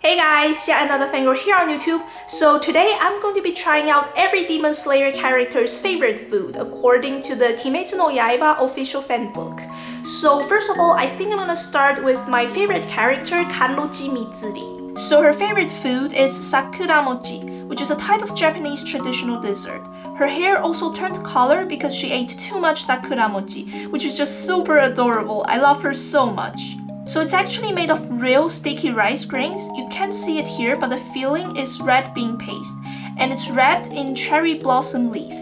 Hey guys, yet another fangirl here on YouTube. So today I'm going to be trying out every Demon Slayer character's favorite food according to the Kimetsu No Yaiba official fanbook. So first of all, I think I'm gonna start with my favorite character, Kanroji Mitsuri. So her favorite food is Sakura mochi, which is a type of Japanese traditional dessert. Her hair also turned color because she ate too much Sakura mochi, which is just super adorable. I love her so much. So it's actually made of real sticky rice grains. You can't see it here, but the filling is red bean paste, and it's wrapped in cherry blossom leaf.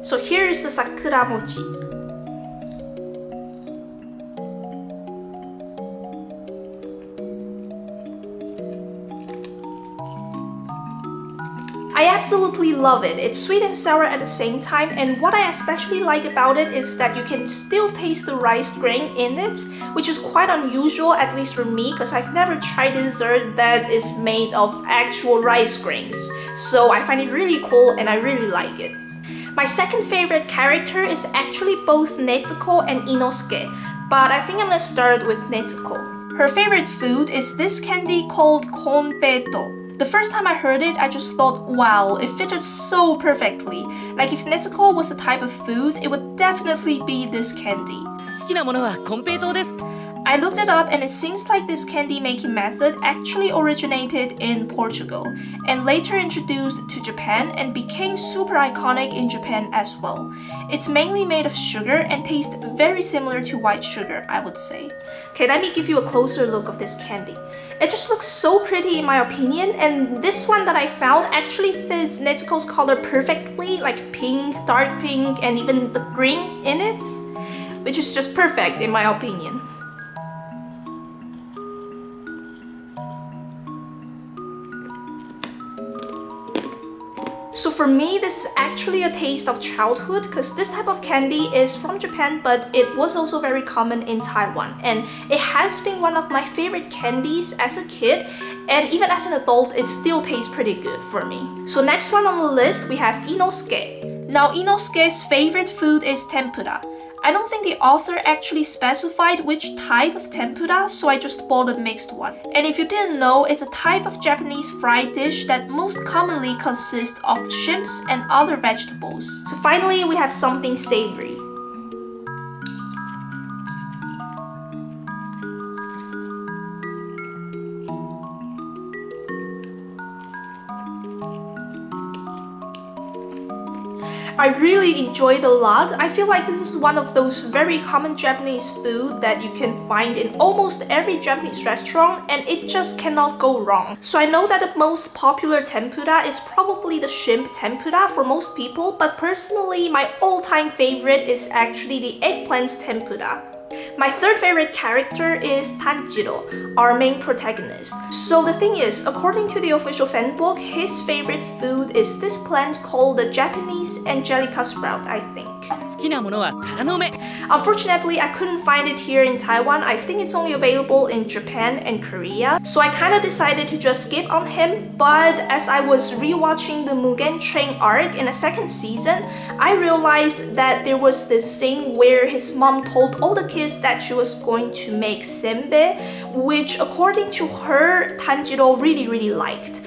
So here is the Sakura mochi. I absolutely love it. It's sweet and sour at the same time, and what I especially like about it is that you can still taste the rice grain in it, which is quite unusual, at least for me, because I've never tried a dessert that is made of actual rice grains. So I find it really cool and I really like it. My second favorite character is actually both Nezuko and Inosuke, but I think I'm gonna start with Nezuko. Her favorite food is this candy called Konpeito. The first time I heard it, I just thought, wow, it fitted so perfectly. Like if Nezuko was a type of food, it would definitely be this candy. I looked it up and it seems like this candy making method actually originated in Portugal and later introduced to Japan and became super iconic in Japan as well. It's mainly made of sugar and tastes very similar to white sugar, I would say. Okay, let me give you a closer look of this candy. It just looks so pretty in my opinion, and this one that I found actually fits Nezuko's color perfectly, like pink, dark pink, and even the green in it, which is just perfect in my opinion. So for me, this is actually a taste of childhood because this type of candy is from Japan, but it was also very common in Taiwan. And it has been one of my favorite candies as a kid, and even as an adult, it still tastes pretty good for me. So next one on the list, we have Inosuke. Now Inosuke's favorite food is tempura. I don't think the author actually specified which type of tempura, so I just bought a mixed one. And if you didn't know, it's a type of Japanese fried dish that most commonly consists of shrimps and other vegetables. So finally, we have something savory. I really enjoyed it a lot. I feel like this is one of those very common Japanese food that you can find in almost every Japanese restaurant, and it just cannot go wrong. So I know that the most popular tempura is probably the shrimp tempura for most people, but personally my all-time favorite is actually the eggplant tempura. My third favorite character is Tanjiro, our main protagonist. So the thing is, according to the official fanbook, his favorite food is this plant called the Japanese angelica sprout, I think. Unfortunately, I couldn't find it here in Taiwan. I think it's only available in Japan and Korea. So I kind of decided to just skip on him, but as I was rewatching the Mugen Train arc in the second season, I realized that there was this scene where his mom told all the kids that she was going to make senbei, which according to her, Tanjiro really liked.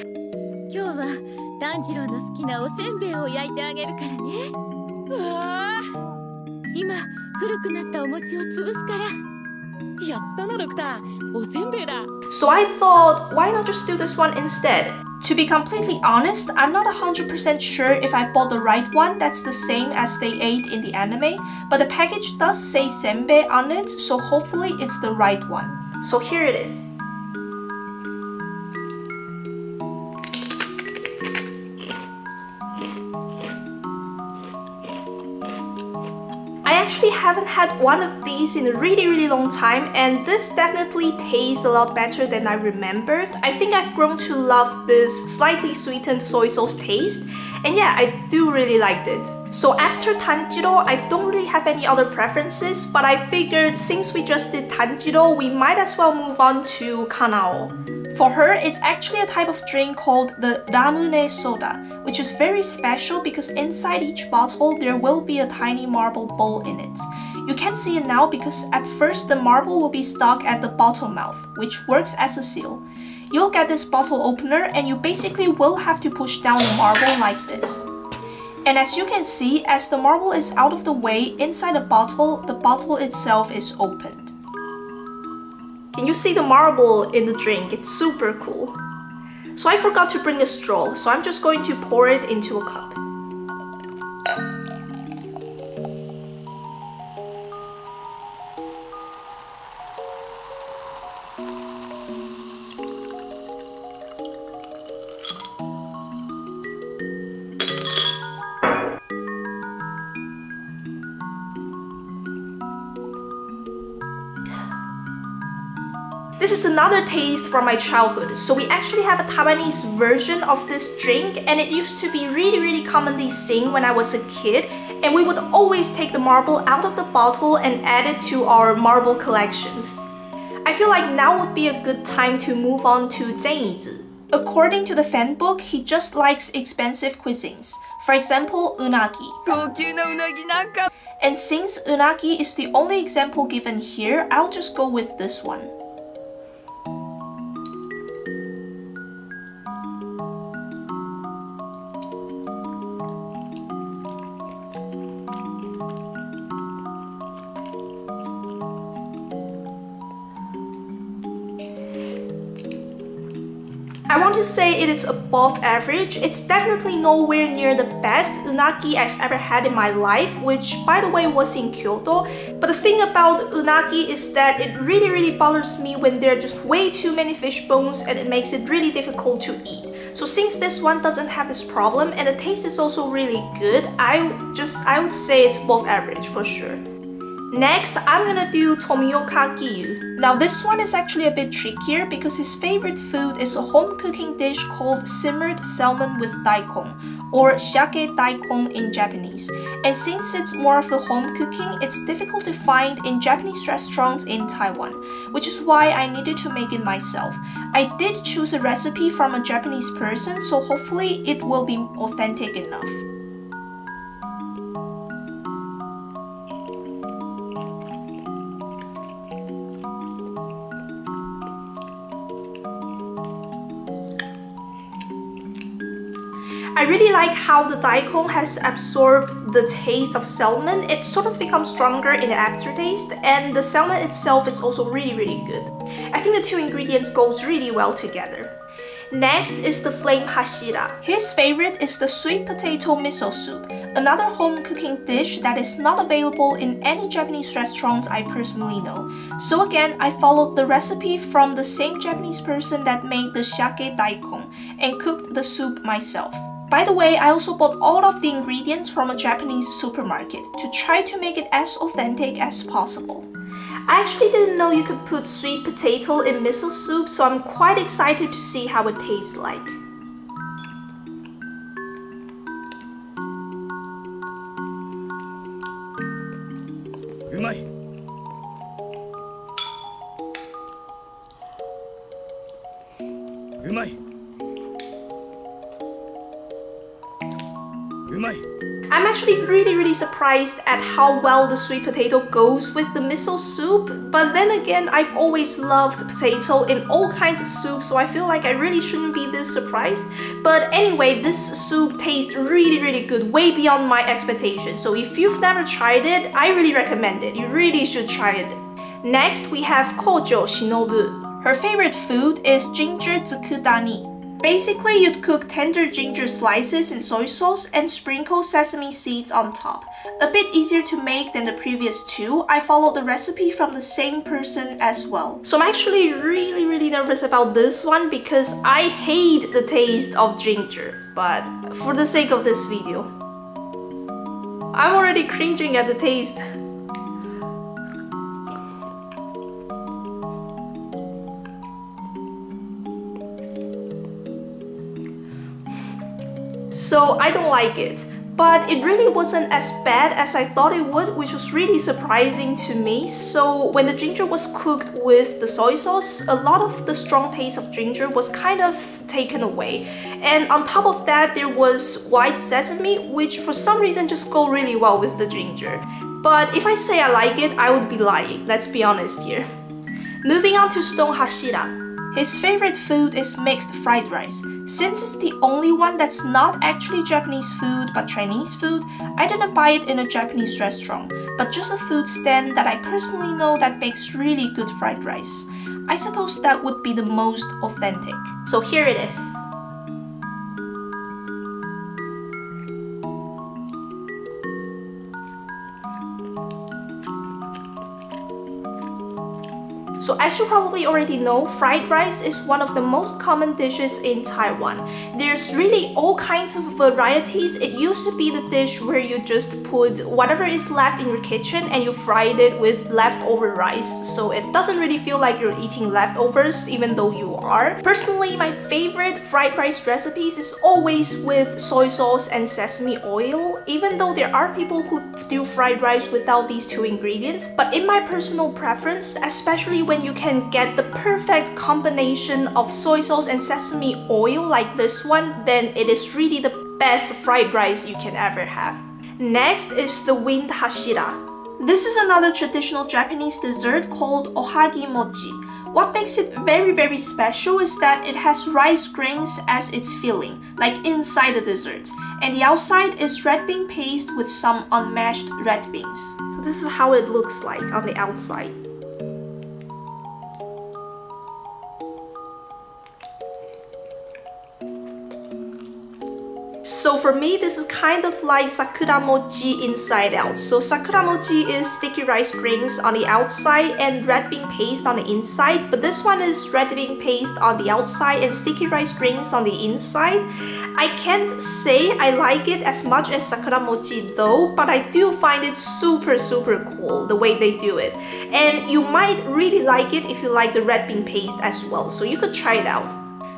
So I thought, why not just do this one instead? To be completely honest, I'm not 100% sure if I bought the right one that's the same as they ate in the anime, but the package does say senbei on it, so hopefully it's the right one. So here it is. I actually haven't had one of these in a really long time, and this definitely tastes a lot better than I remembered. I think I've grown to love this slightly sweetened soy sauce taste, and yeah, I do really like it. So after Tanjiro, I don't really have any other preferences, but I figured since we just did Tanjiro, we might as well move on to Kanao. For her, it's actually a type of drink called the Ramune soda, which is very special because inside each bottle there will be a tiny marble bowl in it. You can't see it now because at first the marble will be stuck at the bottle mouth, which works as a seal. you'll get this bottle opener and you basically will have to push down the marble like this. And as you can see, as the marble is out of the way, inside the bottle itself is opened. Can you see the marble in the drink? It's super cool. So I forgot to bring a straw, so I'm just going to pour it into a cup. This is another taste from my childhood. So we actually have a Taiwanese version of this drink, and it used to be really commonly seen when I was a kid, and we would always take the marble out of the bottle and add it to our marble collections. I feel like now would be a good time to move on to Zenizu. According to the fan book, he just likes expensive cuisines. For example, unagi. And since unagi is the only example given here, I'll just go with this one. I want to say it is above average. It's definitely nowhere near the best unagi I've ever had in my life, which by the way was in Kyoto. But the thing about unagi is that it really bothers me when there are just way too many fish bones, and it makes it really difficult to eat. So since this one doesn't have this problem and the taste is also really good, I would say it's above average for sure. Next, I'm gonna do Tomioka Giyuu. Now this one is actually a bit trickier because his favorite food is a home cooking dish called simmered salmon with daikon, or shake daikon in Japanese. And since it's more of a home cooking, it's difficult to find in Japanese restaurants in Taiwan, which is why I needed to make it myself. I did choose a recipe from a Japanese person, so hopefully it will be authentic enough. I really like how the daikon has absorbed the taste of salmon. It sort of becomes stronger in the aftertaste, and the salmon itself is also really good. I think the two ingredients goes really well together. Next is the flame hashira. His favorite is the sweet potato miso soup, another home cooking dish that is not available in any Japanese restaurants I personally know. So again, I followed the recipe from the same Japanese person that made the shake daikon and cooked the soup myself. By the way, I also bought all of the ingredients from a Japanese supermarket to try to make it as authentic as possible. I actually didn't know you could put sweet potato in miso soup, so I'm quite excited to see how it tastes like. I'm actually really surprised at how well the sweet potato goes with the miso soup, but then again, I've always loved potato in all kinds of soup, so I feel like I really shouldn't be this surprised. But anyway, this soup tastes really good, way beyond my expectations. So if you've never tried it, I really recommend it. You really should try it. Next, we have Kocho Shinobu. Her favorite food is ginger tsukudani. Basically, you'd cook tender ginger slices in soy sauce and sprinkle sesame seeds on top. A bit easier to make than the previous two. I followed the recipe from the same person as well. So I'm actually really nervous about this one because I hate the taste of ginger. But for the sake of this video, I'm already cringing at the taste. So I don't like it, but it really wasn't as bad as I thought it would, which was really surprising to me. So when the ginger was cooked with the soy sauce, a lot of the strong taste of ginger was kind of taken away. And on top of that, there was white sesame, which for some reason just go really well with the ginger. But if I say I like it, I would be lying, let's be honest here. Moving on to Stone Hashira. His favorite food is mixed fried rice. Since it's the only one that's not actually Japanese food but Chinese food, I didn't buy it in a Japanese restaurant, but just a food stand that I personally know that makes really good fried rice. I suppose that would be the most authentic. So here it is. So as you probably already know, fried rice is one of the most common dishes in Taiwan. There's really all kinds of varieties. It used to be the dish where you just put whatever is left in your kitchen and you fried it with leftover rice. So it doesn't really feel like you're eating leftovers even though you are. Personally, my favorite fried rice recipes is always with soy sauce and sesame oil, even though there are people who do fried rice without these two ingredients. But in my personal preference, especially when you can get the perfect combination of soy sauce and sesame oil like this one, then it is really the best fried rice you can ever have. Next is the winged hashira. This is another traditional Japanese dessert called ohagi mochi. What makes it very special is that it has rice grains as its filling, like inside the dessert. And the outside is red bean paste with some unmashed red beans. So this is how it looks like on the outside. So for me, this is kind of like Sakura mochi inside out. So Sakura mochi is sticky rice grains on the outside and red bean paste on the inside, but this one is red bean paste on the outside and sticky rice grains on the inside. I can't say I like it as much as Sakura mochi though, but I do find it super cool the way they do it. And you might really like it if you like the red bean paste as well, so you could try it out.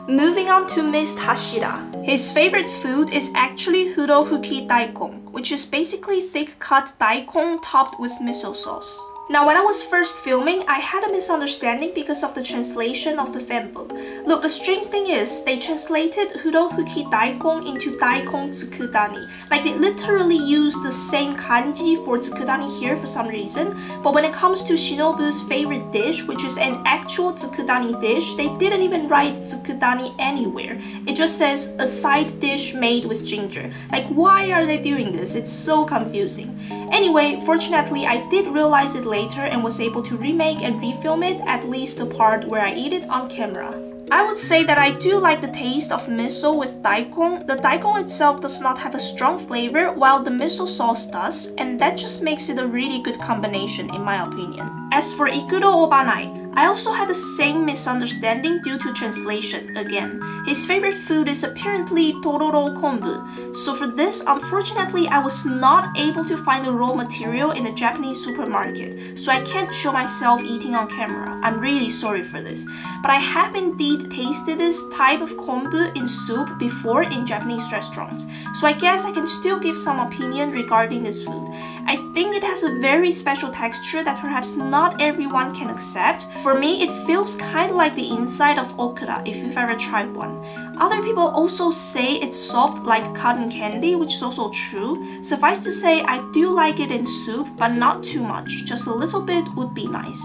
Moving on to Mr. Hashira. His favorite food is actually hurofuki daikon, which is basically thick-cut daikon topped with miso sauce. Now, when I was first filming, I had a misunderstanding because of the translation of the fanbook. Look, the strange thing is, they translated hurofuki daikon into daikon tsukudani. Like, they literally used the same kanji for tsukudani here for some reason, but when it comes to Shinobu's favorite dish, which is an actual tsukudani dish, they didn't even write tsukudani anywhere. It just says, a side dish made with ginger. Like, why are they doing this? It's so confusing. Anyway, fortunately, I did realize it later and was able to remake and refilm it, at least the part where I eat it on camera. I would say that I do like the taste of miso with daikon. The daikon itself does not have a strong flavor, while the miso sauce does, and that just makes it a really good combination in my opinion. As for Iguro Obanai, I also had the same misunderstanding due to translation again. His favorite food is apparently tororo kombu. So for this, unfortunately, I was not able to find the raw material in the Japanese supermarket, so I can't show myself eating on camera. I'm really sorry for this. But I have indeed tasted this type of kombu in soup before in Japanese restaurants, so I guess I can still give some opinion regarding this food. I think it has a very special texture that perhaps not everyone can accept. For me, it feels kind of like the inside of okra if you've ever tried one. Other people also say it's soft like cotton candy, which is also true. Suffice to say, I do like it in soup, but not too much. Just a little bit would be nice.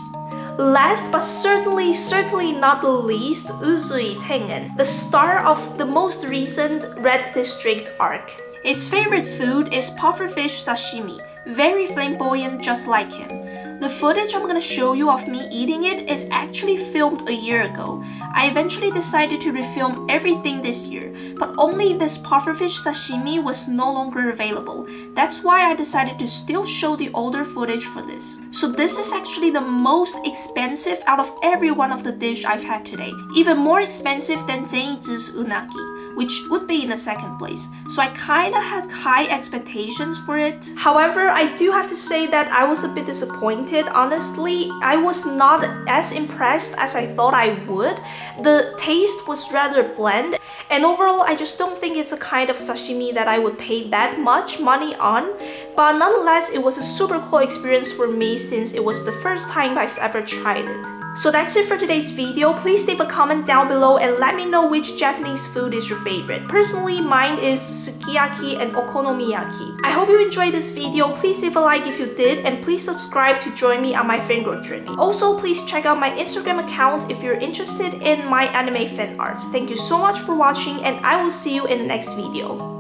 Last but certainly not the least, Uzui Tengen, the star of the most recent Red District arc. His favorite food is pufferfish sashimi, very flamboyant just like him. The footage I'm gonna show you of me eating it is actually filmed a year ago. I eventually decided to refilm everything this year, but only this pufferfish sashimi was no longer available. That's why I decided to still show the older footage for this. So this is actually the most expensive out of every one of the dish I've had today. Even more expensive than Zenizu's Unagi, which would be in the second place. So I kinda had high expectations for it. However, I do have to say that I was a bit disappointed, honestly. I was not as impressed as I thought I would. The taste was rather bland, and overall I just don't think it's a kind of sashimi that I would pay that much money on. But nonetheless, it was a super cool experience for me since it was the first time I've ever tried it. So that's it for today's video. Please leave a comment down below and let me know which Japanese food is your favorite. Personally, mine is sukiyaki and okonomiyaki. I hope you enjoyed this video. Please leave a like if you did, and please subscribe to join me on my fangirl journey. Also, please check out my Instagram account if you're interested in my anime fan art. Thank you so much for watching, and I will see you in the next video.